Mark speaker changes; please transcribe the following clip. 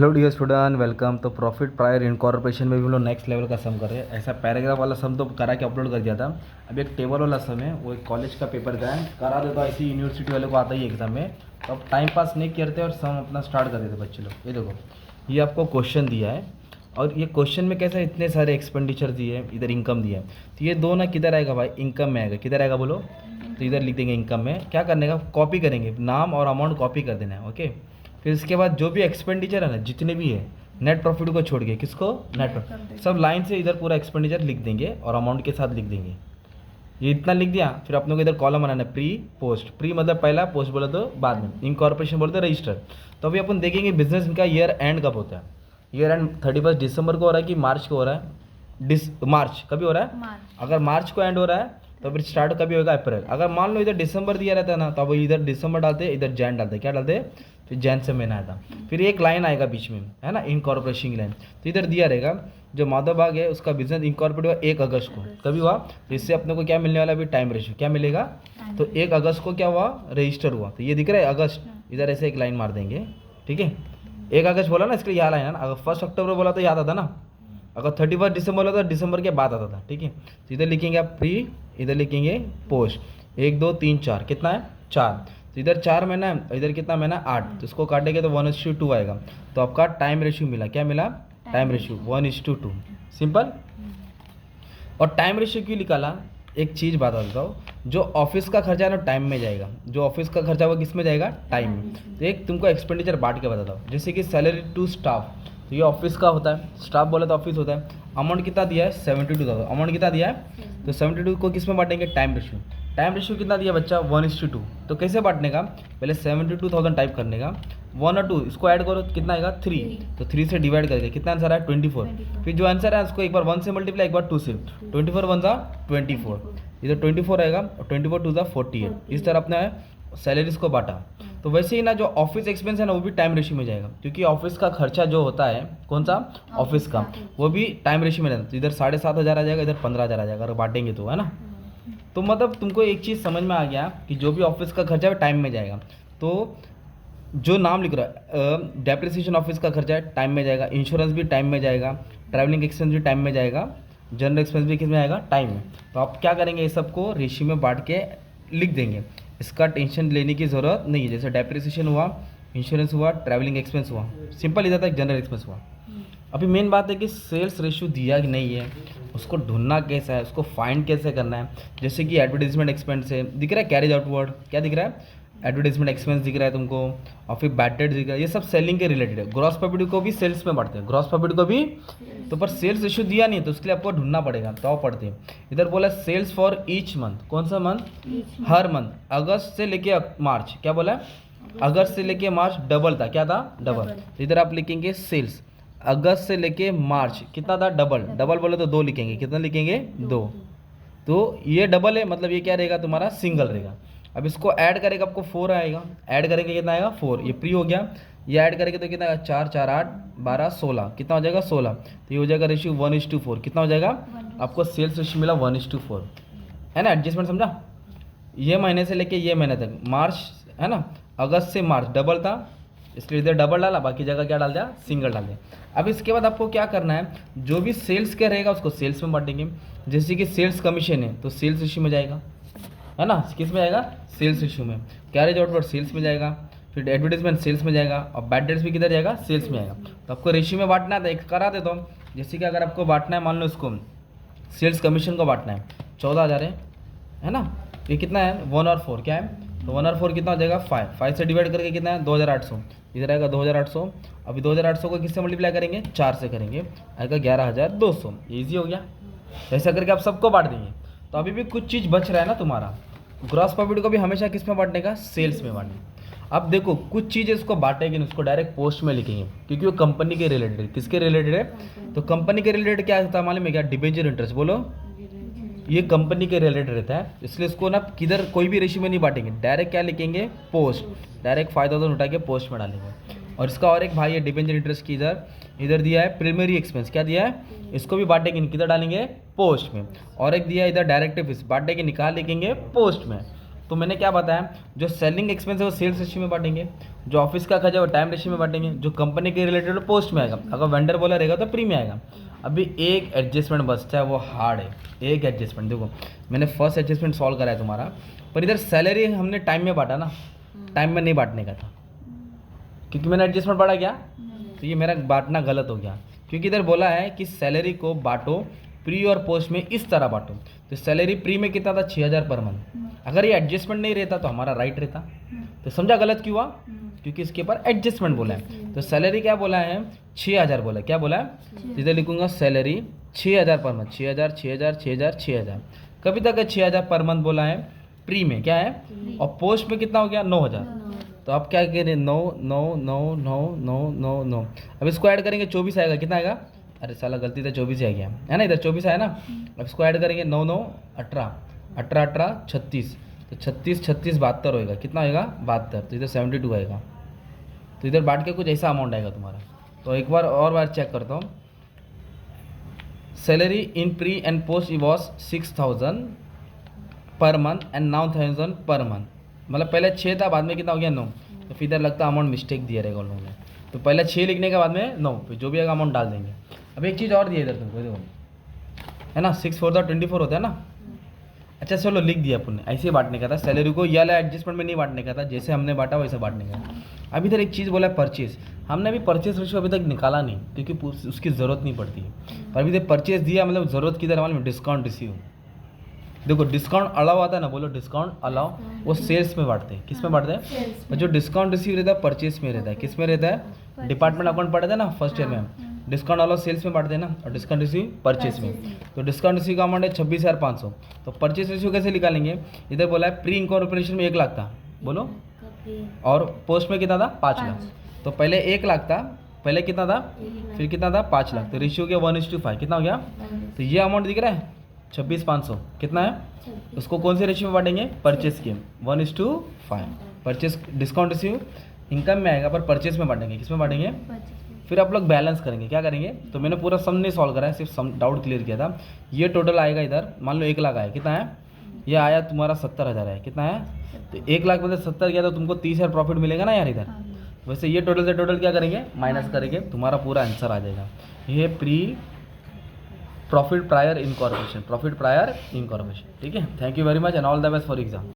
Speaker 1: Hello dear student, welcome. तो profit prior incorporation में भी हम लोग नेक्स्ट लेवल का सम कर रहे हैं। ऐसा पैराग्राफ वाला सम तो करा के अपलोड कर दिया था। अब एक टेबल वाला सम है, वो एक कॉलेज का पेपर का है, करा देता ऐसी यूनिवर्सिटी वाले को आता ही एग्जाम में। तो अब टाइम पास नहीं करते और सम अपना स्टार्ट कर देते बच्चे लोग। ये देखो, ये आपको क्वेश्चन दिया है और ये क्वेश्चन में कैसा इतने सारे एक्सपेंडिचर दिए हैं, इधर इनकम दिया है। तो ये दो ना किधर आएगा भाई, इनकम में आएगा। किधर आएगा बोलो? तो इधर लिख देंगे इनकम में। क्या करने का, कॉपी करेंगे, नाम और अमाउंट कॉपी कर देना है। ओके, फिर इसके बाद जो भी एक्सपेंडिचर है ना, जितने भी है नेट प्रॉफिट को छोड़ के, किसको? Net profit. सब लाइन से इधर पूरा एक्सपेंडिचर लिख देंगे और अमाउंट के साथ लिख देंगे। ये इतना लिख दिया, फिर अपने को इधर कॉलम बनाना है, प्री पोस्ट। प्री मतलब पहला, पोस्ट बोले तो बाद में, इनकॉर्पोरेशन बोलते हैं रजिस्टर। तो अभी अपन देखेंगे बिजनेस इनका ईयर एंड कब होता है। ईयर एंड 31 दिसंबर को हो रहा है कि मार्च को हो रहा है? मार्च कभी हो रहा है? अगर मार्च को एंड हो रहा है तो फिर स्टार्ट कभी होगा? अप्रैल। अगर मान लो इधर दिसंबर दिया रहता है ना, तो अब इधर दिसंबर डालते, इधर जैन डालते। क्या डालते? फिर जैन से महीना आया था। फिर एक लाइन आएगा बीच में, है ना, इनकॉर्पोरेशन की लाइन। तो इधर दिया रहेगा जो माधव बाग है उसका बिजनेस इनकॉर्पोरेट हुआ 1 अगस्त को। कभी हुआ? तो इससे अपने को क्या मिलने वाला है अभी? Time ratio. क्या मिलेगा? तो 1 अगस्त को क्या हुआ? रजिस्टर हुआ। तो ये दिख रहा है अगस्त, इधर ऐसे एक लाइन मार देंगे। ठीक है, 1 अगस्त बोला ना, इसके लिए यहाँ लाइन है ना। अगर 1 अक्टूबर बोला तो याद आता ना, अगर 31 दिसंबर बोला तो दिसंबर के बाद आता था। ठीक है, तो इधर लिखेंगे आप प्री, इधर लिखेंगे पोस्ट। 1 2 3 4, कितना है? 4। तो इधर 4 महीना है, इधर कितना महीना? 8। तो इसको काटेंगे तो 1:2 आएगा। तो आपका टाइम रेशियो मिला। क्या मिला? Time ratio 1:2। सिंपल। और टाइम रेशियो क्यों निकाला? एक चीज़ बता देता हूँ, जो ऑफिस का खर्चा है ना टाइम में जाएगा, जो ऑफिस का खर्चा वो किस में जाएगा? टाइम में। तो एक तुमको एक्सपेंडिचर बांट के बताता हूँ, जैसे कि सैलरी टू स्टाफ, तो ये ऑफिस का होता है, स्टाफ बोला तो ऑफिस होता है। अमाउंट कितना दिया है? 72,000। अमाउंट कितना दिया है? तो 72 को किस में बांटेंगे? Time ratio. टाइम रेशियो कितना दिया बच्चा? 1:2। तो कैसे बांटने का? पहले 72,000 टाइप करने का, 1 और 2 इसको ऐड करो तो कितना आएगा? 3। तो 3 से डिवाइड करके कितना आंसर है? 24। फिर जो आंसर है उसको एक बार 1 से मल्टीप्लाई, एक बार 2 से। 24 1 जा 24, इधर 24 आएगा और 24 2 जा 48। इस तरह अपने सैलरीज को बांटा। तो वैसे ही ना जो ऑफिस एक्सपेंस है ना, वो भी टाइम रेशियो में जाएगा, क्योंकि ऑफिस का खर्चा जो होता है, कौन सा? ऑफिस का, वो भी टाइम रेशियो में रहता है। तो इधर 7,500 आ जाएगा, इधर 15,000 आ जाएगा अगर बांटेंगे तो, है ना। तो मतलब तुमको एक चीज़ समझ में आ गया कि जो भी ऑफिस का खर्चा है टाइम में जाएगा। तो जो नाम लिख रहा है, डेप्रिसिएशन ऑफिस का खर्चा है टाइम में जाएगा, इंश्योरेंस भी टाइम में जाएगा, ट्रैवलिंग एक्सपेंस भी टाइम में जाएगा, जनरल एक्सपेंस भी किस में आएगा? टाइम में। तो आप क्या करेंगे, ये सबको रेशियो में बांट के लिख देंगे। इसका टेंशन लेने की ज़रूरत नहीं है। जैसे डेप्रिसिएशन हुआ, इंश्योरेंस हुआ, ट्रैवलिंग एक्सपेंस हुआ, सिंपल इधर तक जनरल एक्सपेंस हुआ। अभी मेन बात है कि सेल्स रेशियो दिया कि नहीं है, उसको ढूंढना कैसा है, उसको फाइंड कैसे करना है। जैसे कि एडवर्टाइजमेंट एक्सपेंस है, दिख रहा है कैरेज आउटवर्ड, क्या दिख रहा है? एडवर्टाइजमेंट एक्सपेंस दिख रहा है तुमको, और फिर बैड डेट दिख रहा है। ये सब सेलिंग के रिलेटेड है। ग्रॉस प्रॉफिट को भी सेल्स में बढ़ते हैं, ग्रॉस प्रॉफिट को भी। तो पर सेल्स रेशियो दिया नहीं है, तो उसके लिए आपको ढूंढना पड़ेगा, तो आप पढ़ते हैं। इधर बोला सेल्स फॉर ईच मंथ, कौन सा मंथ? हर मंथ। अगस्त से लेके मार्च, क्या बोला? अगस्त से लेके मार्च डबल था, क्या था? डबल। इधर आप लिखेंगे सेल्स अगस्त से लेके मार्च कितना था? डबल। डबल बोले तो 2 लिखेंगे, कितना लिखेंगे? 2। तो ये डबल है, मतलब ये क्या रहेगा तुम्हारा? सिंगल रहेगा। अब इसको ऐड करेगा आपको 4 आएगा, ऐड करेंगे कितना आएगा? 4। ये प्री हो गया, ये ऐड करेंगे तो कितना आएगा? 4 4 8 12 16, कितना हो जाएगा? 16। तो ये हो जाएगा रेशियो 1:4। कितना हो जाएगा? आपको सेल्स रेशियो मिला 1:4, है ना। एडजस्टमेंट समझा? ये महीने से लेके ये महीने तक, मार्च है ना, अगस्त से मार्च डबल था, इसलिए इधर डबल डाला, बाकी जगह क्या डाल दिया? सिंगल डाल दिया। अब इसके बाद आपको क्या करना है, जो भी सेल्स का रहेगा उसको सेल्स में बांटेंगे। जैसे कि सेल्स कमीशन है तो सेल्स रेशियो में जाएगा, है ना। किस में जाएगा? सेल्स रेशियो में। कैरेज आउटवर्ड सेल्स में जाएगा, फिर एडवर्टाइजमेंट सेल्स में जाएगा, और बैड डेट्स भी किधर जाएगा? सेल्स में आएगा। तो आपको रेशियो में बांटना है, तो एक करा देता हूँ। जैसे कि अगर आपको बांटना है, मान लो इसको सेल्स कमीशन को बांटना है, 14,000 है ना। ये कितना है? 1 और 4, क्या है? तो 1 और 4 कितना हो जाएगा? 5। 5 से डिवाइड करके कितना है? 2,800। इधर आएगा 2,800। अभी 2,800 को किससे मल्टीप्लाई करेंगे? 4 से करेंगे, आएगा 11,200। ईजी हो गया। ऐसा करके आप सबको बांट देंगे। तो अभी भी कुछ चीज़ बच रहा है ना तुम्हारा। ग्रॉस प्रॉफिट को भी हमेशा किस में बांटने का? सेल्स में बांटने। अब देखो कुछ चीज़ें इसको बांटेंगे नहीं, उसको डायरेक्ट पोस्ट में लिखेंगे, क्योंकि वो कंपनी के रिलेटेड है। किसके रिलेटेड है? तो कंपनी के रिलेटेड क्या होता है मालूम है क्या? Debenture interest. बोलो, ये कंपनी के रिलेटेड रहता है, इसलिए इसको ना किधर कोई भी रेशियो में नहीं बांटेंगे, डायरेक्ट क्या लिखेंगे? पोस्ट। डायरेक्ट 5,000 उठा के पोस्ट में डालेंगे। और इसका और एक भाई है डिबेंचर इंटरेस्ट की, इधर इधर दिया है प्राइमरी एक्सपेंस, क्या दिया है? इसको भी बांटेंगे, किधर डालेंगे? पोस्ट में। और एक दिया है इधर डायरेक्ट फीस, बांटेंगे निकाल लिखेंगे पोस्ट में। तो मैंने क्या बताया, जो सेलिंग एक्सपेंस है वो सेल्स रेशियो में बांटेंगे, जो ऑफिस का खर्चा वो टाइम रेशियो में बांटेंगे, जो कंपनी के रिलेटेड पोस्ट में आएगा, अगर वेंडर बोला रहेगा तो प्री में आएगा। अभी एक एडजस्टमेंट बचता है, वो हार्ड है। एक एडजस्टमेंट देखो, मैंने फर्स्ट एडजस्टमेंट सॉल्व करा है तुम्हारा, पर इधर सैलरी हमने टाइम में बांटा ना, टाइम में नहीं बांटने का था, क्योंकि मैंने एडजस्टमेंट बांटा क्या, तो ये मेरा बांटना गलत हो गया, क्योंकि इधर बोला है कि सैलरी को बांटो प्री और पोस्ट में इस तरह बांटो। तो सैलरी प्री में कितना था, 6,000 पर मंथ। अगर ये एडजस्टमेंट नहीं रहता तो हमारा राइट रहता। तो समझा गलत क्यों हुआ, क्योंकि इसके ऊपर एडजस्टमेंट बोला है। तो सैलरी क्या बोला है, 6,000 बोला है। क्या बोला है, इधर लिखूंगा सैलरी 6,000 पर मंथ, 6,000 6,000 6,000 6,000। कभी तक 6,000 पर मंथ बोला है प्री में, क्या है, और पोस्ट में कितना हो गया 9,000। तो अब क्या करें, 9 9 9 9 9 9 9। अब इसको ऐड करेंगे 24 आएगा, कितना आएगा, अरे साला गलती से 24 आ गया है ना, इधर 24 आया ना। अब इसको ऐड करेंगे 9 9 18 18 18 36, तो 36 36 72 होएगा, कितना होएगा 72। तो इधर 72 आएगा। तो इधर बांट के कुछ ऐसा अमाउंट आएगा तुम्हारा। तो एक बार और बार चेक करता हूँ। Salary in pre and post was 6,000 per month and 9,000 per month. मतलब पहले 6 था, बाद में कितना हो गया 9। तो फिर इधर लगता है अमाउंट मिस्टेक दिया रहेगा उन लोगों ने। तो पहले 6 लिखने के बाद में 9, फिर जो भी आएगा अमाउंट डाल देंगे। अब एक चीज़ और दिया इधर तुमको, देखो है ना, 6 4 24 होता है ना। अच्छा चलो लिख दिया अपन ने, ऐसे ही बांटने का था सैलरी को, या एडजस्टमेंट में नहीं बांटने का था, जैसे हमने बांटा वैसे बांटने का। अब इधर एक चीज़ बोला है परचेज, हमने अभी परचेज रेशियो अभी तक निकाला नहीं, क्योंकि उसकी ज़रूरत नहीं पड़ती है। पर अभी इधर परचेज दिया, मतलब ज़रूरत किधर है मालूम, डिस्काउंट रिसीव। देखो डिस्काउंट अलाउ आता है ना, बोलो डिस्काउंट अलाउ, वो सेल्स में बांटते हैं। किस में बांटते हैं, और जो डिस्काउंट रिसीव रहता है परचेज में रहता है। किस में रहता है, डिपार्टमेंट अकाउंट पढ़ते हैं ना फर्स्ट ईयर में, डिस्काउंट अलाउ सेल्स में बांटते हैं ना, और डिस्काउंट रिसीव परचेज में। तो डिस्काउंट रिसीव का अमाउंट है 26,500। तो परचेज रिसीव कैसे निकालेंगे, इधर बोला है प्री इनकॉर्पोरेशन में 1 लाख था, बोलो, और पोस्ट में कितना था 5 लाख। तो पहले 1 लाख था, पहले कितना था, फिर कितना था 5 लाख। तो रेशियो गया 1:5, कितना हो गया। तो ये अमाउंट दिख रहा है 26,500, कितना है, उसको कौन से रेशियो में बांटेंगे, परचेज के 1:5। परचेज डिस्काउंट रिसीव इनकम में आएगा, पर परचेज में बांटेंगे, किस में बांटेंगे। फिर आप लोग बैलेंस करेंगे, क्या करेंगे। तो मैंने पूरा सम नहीं सॉल्व करा है, सिर्फ सम डाउट क्लियर किया था। ये टोटल आएगा इधर, मान लो 1 लाख आया, कितना है, ये आया तुम्हारा 70,000 है, कितना है, तो 1 लाख में से 70 गया तो तुमको 30,000 प्रॉफिट मिलेगा ना यार इधर। वैसे ये टोटल से टोटल क्या करेंगे, माइनस करेंगे, तुम्हारा पूरा आंसर आ जाएगा। ये pre profit prior incorporation, profit prior incorporation, ठीक है। Thank you very much and all the best for exam.